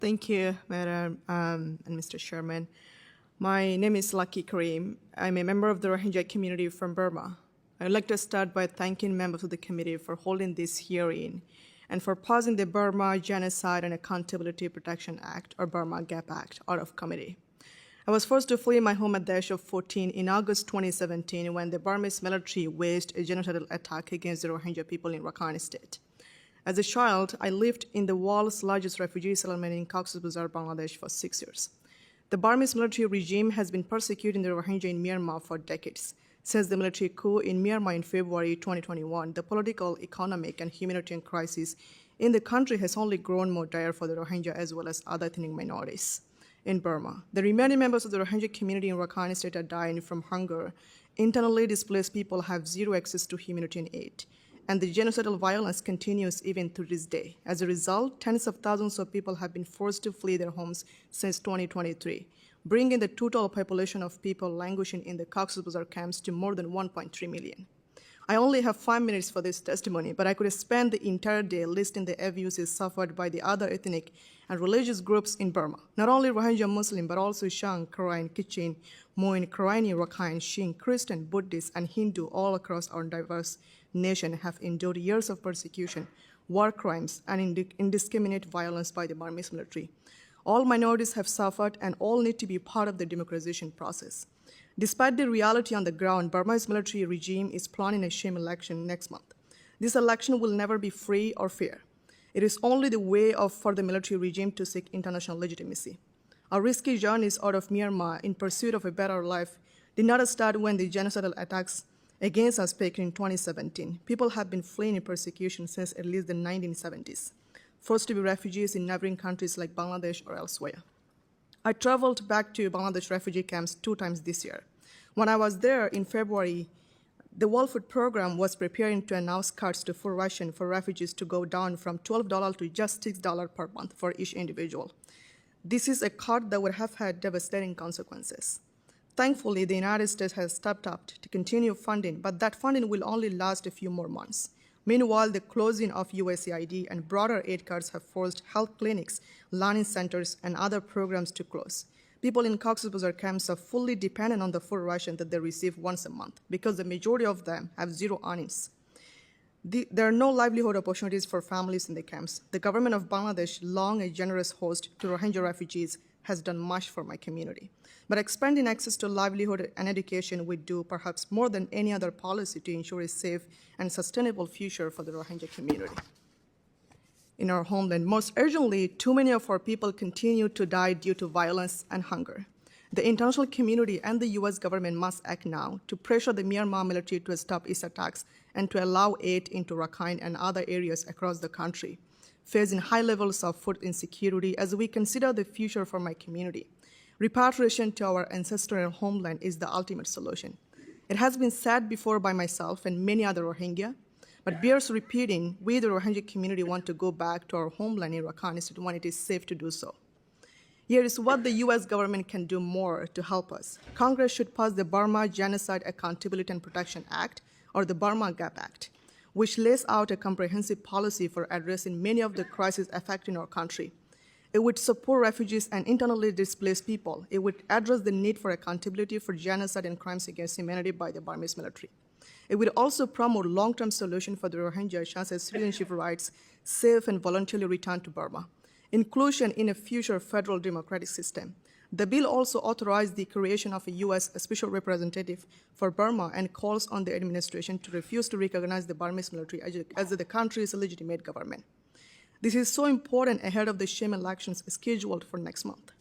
Thank you, Madam and Mr. Chairman. My name is Karim. I'm a member of the Rohingya community from Burma. I'd like to start by thanking members of the committee for holding this hearing and for passing the Burma Genocide and Accountability Protection Act, or Burma GAP Act, out of committee. I was forced to flee my home at the age of 14 in August 2017 when the Burmese military waged a genocidal attack against the Rohingya people in Rakhine State. As a child, I lived in the world's largest refugee settlement in Cox's Bazar, Bangladesh for 6 years. The Burmese military regime has been persecuting the Rohingya in Myanmar for decades. Since the military coup in Myanmar in February 2021, the political, economic, and humanitarian crisis in the country has only grown more dire for the Rohingya as well as other ethnic minorities in Burma. The remaining members of the Rohingya community in Rakhine State are dying from hunger. Internally displaced people have zero access to humanitarian aid, and the genocidal violence continues even to this day. As a result, tens of thousands of people have been forced to flee their homes since 2023, bringing the total population of people languishing in the Cox's Bazar camps to more than 1.3 million. I only have 5 minutes for this testimony, but I could spend the entire day listing the abuses suffered by the other ethnic and religious groups in Burma. Not only Rohingya Muslim, but also Shang, Karen, Kachin, Moin, Karenni, Rakhine, Shin, Christian, Buddhist, and Hindu all across our diverse nation have endured years of persecution, war crimes, and indiscriminate violence by the Burmese military. All minorities have suffered and all need to be part of the democratization process. Despite the reality on the ground, Burma's military regime is planning a sham election next month. This election will never be free or fair. It is only the way for the military regime to seek international legitimacy. Our risky journeys out of Myanmar in pursuit of a better life did not start when the genocidal attacks against us began in 2017. People have been fleeing in persecution since at least the 1970s, forced to be refugees in neighboring countries like Bangladesh or elsewhere. I traveled back to Bangladesh refugee camps 2 times this year. When I was there in February, the World Food Program was preparing to announce cuts to food ration for refugees to go down from $12 to just $6 per month for each individual. This is a cut that would have had devastating consequences. Thankfully, the United States has stepped up to continue funding, but that funding will only last a few more months. Meanwhile, the closing of USAID and broader aid cuts have forced health clinics, learning centers, and other programs to close. People in Cox's Bazar camps are fully dependent on the food ration that they receive once a month because the majority of them have zero earnings. There are no livelihood opportunities for families in the camps. The government of Bangladesh, long a generous host to Rohingya refugees, has done much for my community. But expanding access to livelihood and education would do perhaps more than any other policy to ensure a safe and sustainable future for the Rohingya community in our homeland. Most urgently, too many of our people continue to die due to violence and hunger. The international community and the US government must act now to pressure the Myanmar military to stop its attacks and to allow aid into Rakhine and other areas across the country, facing high levels of food insecurity as we consider the future for my community. Repatriation to our ancestral homeland is the ultimate solution. It has been said before by myself and many other Rohingya, but bears repeating, we the Rohingya community want to go back to our homeland in Rakhine State when it is safe to do so. Here is what the US government can do more to help us. Congress should pass the Burma Genocide Accountability and Protection Act, or the Burma GAP Act, which lays out a comprehensive policy for addressing many of the crises affecting our country. It would support refugees and internally displaced people. It would address the need for accountability for genocide and crimes against humanity by the Burmese military. It would also promote long-term solutions for the Rohingya, such as citizenship rights, safe and voluntarily return to Burma, inclusion in a future federal democratic system. The bill also authorized the creation of a US special representative for Burma and calls on the administration to refuse to recognize the Burmese military as the country's legitimate government. This is so important ahead of the sham elections scheduled for next month.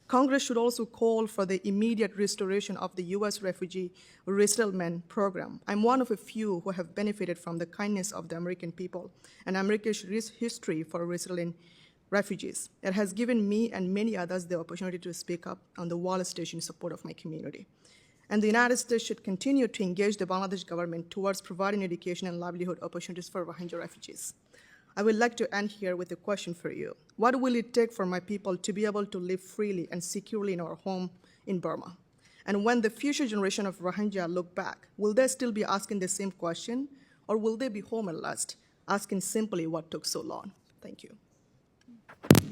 Congress should also call for the immediate restoration of the US refugee resettlement program. I'm one of a few who have benefited from the kindness of the American people and America's rich history for resettling refugees. It has given me and many others the opportunity to speak up on the world stage in support of my community. And the United States should continue to engage the Bangladesh government towards providing education and livelihood opportunities for Rohingya refugees. I would like to end here with a question for you. What will it take for my people to be able to live freely and securely in our home in Burma? And when the future generation of Rohingya look back, will they still be asking the same question, or will they be home at last, asking simply what took so long? Thank you.